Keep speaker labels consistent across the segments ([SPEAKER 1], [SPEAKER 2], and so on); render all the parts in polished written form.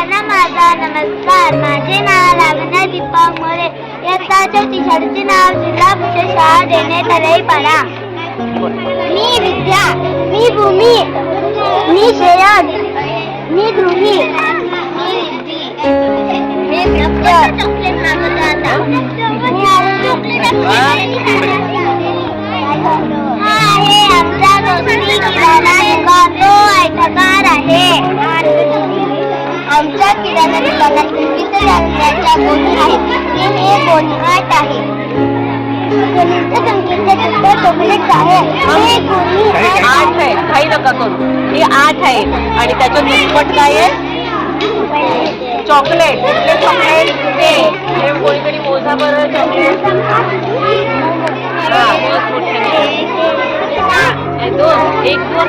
[SPEAKER 1] सगळ्यांना माझा नमस्कार. माझे नाव लावण्या दीपक मोरे. इयत्ता चौथी. शाळेचे नाव जिल्हा परिषद शाळा देणे तळईपाडा. मी विद्या, मी भूमी, मी श्रेयस, मी ध्रुवी, मी रिद्धी, मी प्रज्ञा. चॉकलेट मागवतो आता. मी हा आहे आमचा दोस्ती किराणा दुकान. तो ऐकणार आहे. आमच्या किराणा दुकानात विविध रंगाच्या गोणी आहेत. हे गोणीआट आहे. गोणीच्या संख्येचे उत्तर चॉकलेट आहे. हे गोणी
[SPEAKER 2] 8 आहे. काही नका करू. हे 8 आहे आणि त्याच्या दुप्पट काय आहे? चॉकलेट. कुठले चॉकलेट? ते कोणीतरी मोजा बरं चॉकलेट. दोन. एक दोन.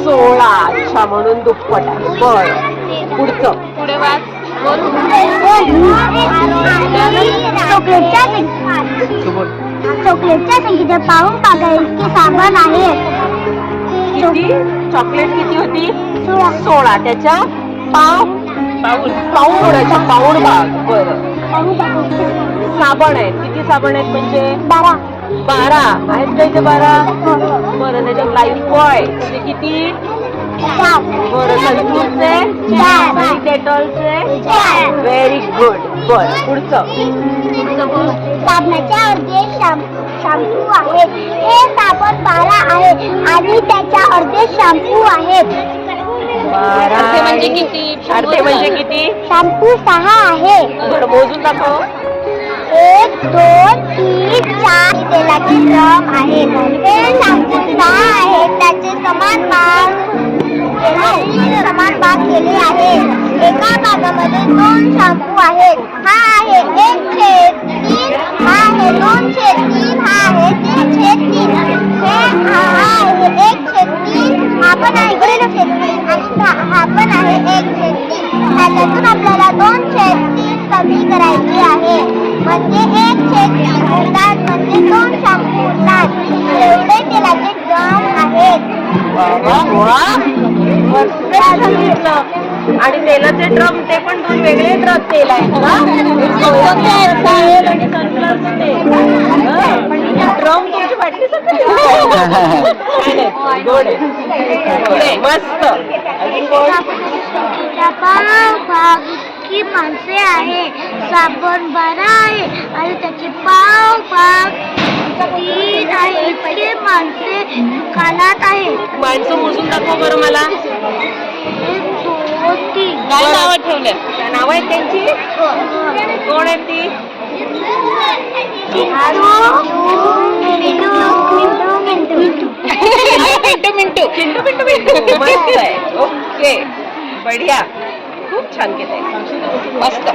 [SPEAKER 2] सोळा. अच्छा, म्हणून दुप्पट आहे. बरं, पुढचं. पुढे वाच.
[SPEAKER 1] चॉकलेटच्या संख्येचे पाऊण पाकळी इतके साबण आहे.
[SPEAKER 2] किती चॉकलेट किती होती? 16. त्याच्या पाऊण भाग. बरं, साबण आहेत. किती साबण आहेत? म्हणजे 12 आहेत. त्याचे 12. बरं, त्याच्यात लाईफबॉय म्हणजे किती? बरं, संतूरचे आणि डेटॉलचे. Very good. बरं, पुढचं.
[SPEAKER 1] साबणाच्या अर्धे शॅम्पू आहेत. हे साबण 12 आहे आणि त्याच्या अर्धे शॅम्पू आहेत.
[SPEAKER 2] 12 म्हणजे किती? अर्धे म्हणजे किती?
[SPEAKER 1] शॅम्पू 6 आहे.
[SPEAKER 2] बरं, मोजून दाखव.
[SPEAKER 1] 1 2 3 4 तेलाचे ड्रम आहेत. हे शॅम्पू 6 आहेत. त्याचे समान भाग केले आहेत. एका भागामध्ये 2 शॅम्पू आहेत. हा आहे 1/3. हा आहे 2/3. हा आहे 3/3. हा आहे 1/3. हा पण आहे 1/3 आणि हा पण आहे 1/3. त्याच्यातून आपल्याला 2/3 कमी करायची आहे. म्हणजे 1/3 होतात. म्हणजे 2 शॅम्पू होतात. एवढे तेलाचे ड्रम आहेत.
[SPEAKER 2] आणि तेलाचे ड्रम ते पण 2 वेगळे तेल आहेत का? आणि सनफ्लॉवरचं तेल. ड्रम तुमची वाटली पुढे मस्त.
[SPEAKER 1] की माणसे आहे. साबण 12 आहे आणि त्याचे भाग 3 आहे. इतके माणसे दुकानात आहेत.
[SPEAKER 2] माणसं मोजून दाखव बरं मला.
[SPEAKER 1] 1 2 3.
[SPEAKER 2] काय नावं ठेवले? नावं आहेत त्यांची? कोण आहेत ती? मिंटू. मस्त आहे. ओके, बढिया. खूप छान केलंय. मस्त.